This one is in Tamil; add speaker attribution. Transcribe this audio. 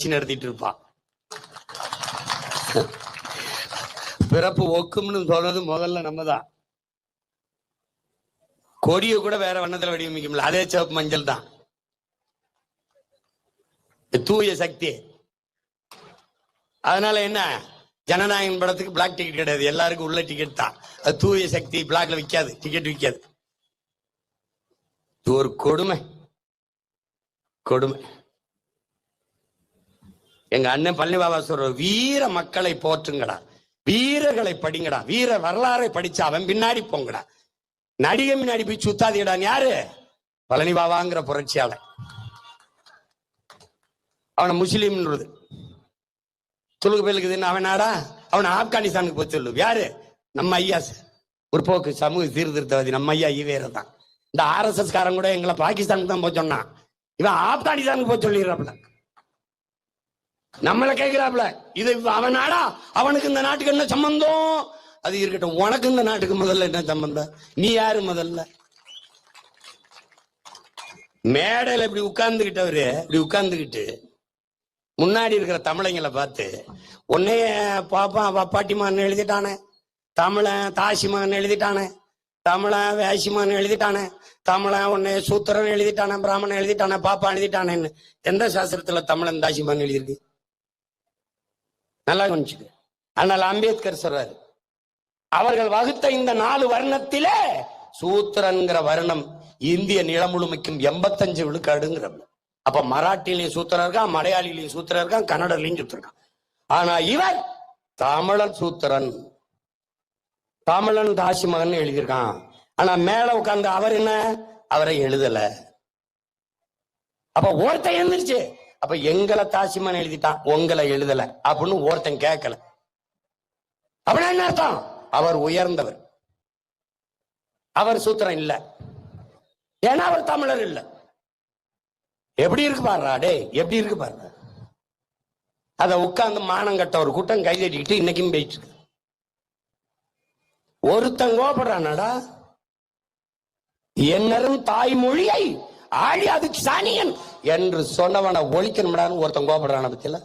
Speaker 1: நடத்திட்டு இருப்பான். பிறப்பு ஒக்கும்னு சொல்றது முதல்ல நம்ம தான். கொடியை கூட வேற வண்ணத்துல வடிவமைக்க முடியல, அதே சிவப்பு மஞ்சள் தான். தூய சக்தி. அதனால என்ன, ஜனநாயகம் படத்துக்கு பிளாக் டிக்கெட் கிடையாது, எல்லாருக்கும் உள்ள டிக்கெட் தான். அது தூய சக்தி, பிளாக்ல விற்காது, டிக்கெட் விற்காது. இது ஒரு கொடுமை, கொடுமை. எங்க அண்ணன் பழனி பாபா சொல்ற, வீர மக்களை போற்றுங்கடா, வீரர்களை படிங்கடா, வீர வரலாறை படிச்சு அவன் பின்னாடி போங்கடா, நடிகை பின்னாடி போய் சுத்தாதீடா. யாரு? பழனி பாபாங்கிற புரட்சியாளர். அவனை முஸ்லீம்ன்றது துலுக்கு பேலுக்குதுன்னு அவன் நாடா, அவனை ஆப்கானிஸ்தானுக்கு போய் சொல்லு. யாரு? நம்ம ஐயா ஒரு போக்கு சமூக சீர்திருத்தவாதி, நம்ம ஐயா ஈவேர தான். இந்த RSS காரன் கூட எங்களை பாகிஸ்தானுக்கு தான் போய் சொன்னான், இவன் ஆப்கானிஸ்தானுக்கு போய் சொல்லிடுறாப்ல. நம்மள கேட்கிறாப்ல, இது அவன் நாடா, அவனுக்கு இந்த நாட்டுக்கு என்ன சம்பந்தம்? அது இருக்கட்டும், உனக்கு இந்த நாட்டுக்கு முதல்ல என்ன சம்பந்தம்? நீ யாரு முதல்ல? மேடையில இப்படி உட்கார்ந்துகிட்டவரு, இப்படி உட்கார்ந்துகிட்டு முன்னாடி இருக்கிற தமிழங்களை பார்த்து, உன்னைய பாப்பா பாட்டிமான்னு எழுதிட்டானே, தமிழன் தாசிமான்னு எழுதிட்டானே, தமிழன் வேசிமான்னு எழுதிட்டானே, தமிழன் உன்னைய சூத்திரன் எழுதிட்டானே, பிராமணன் எழுதிட்டானே, பாப்பா எழுதிட்டானேன்னு எந்த சாஸ்திரத்துல தமிழன் தாசிமான்னு எழுதியிருக்கு? நல்லா கவனிச்சுக்க. ஆனால் அம்பேத்கர் சொல்றாரு, அவர்கள் வகுத்த இந்த 4 வர்ணத்திலே சூத்திரன்கிற வர்ணம் இந்திய நிலம் முழுமைக்கும் 85 விழுக்காடுங்கிற. அப்ப மராட்டிலையும் சூத்திரம் இருக்கான், மலையாளிலையும் சூத்திரம் இருக்கான், கன்னடலையும் சூத்திரம் இருக்கான். ஆனா இவர் தமிழன் சூத்திரன், தமிழன் தாசிமகன் எழுதியிருக்கான். ஆனா மேல உட்கார்ந்து அவர் என்ன, அவரை எழுதல. அப்ப ஒருத்தன் எழுந்துருச்சு, அப்ப எங்களை தாசிமன் எழுதிட்டான், உங்களை எழுதல அப்படின்னு ஒருத்தன் கேட்கல. அப்படின்னா என்ன அர்த்தம்? அவர் உயர்ந்தவர், அவர் சூத்திரம் இல்ல, ஏன்னா அவர் தமிழர் இல்ல. எப்படி இருக்கு பாருடா, டே எப்படி இருக்கு பாருடா. அத உட்கார்ந்து மானம் கட்ட ஒரு கூட்டம் கை தட்டிக்கிட்டு இன்னைக்கும் போயிட்டு இருக்கு. ஒருத்தன் கோபப்படுறானடா, என்னரும் தாய்மொழியை ஆழி அதுக்கு சாணியன் என்று சொன்னவனை ஒழிக்கணும்டான்னு ஒருத்தன் கோபப்படுறான பத்தியில.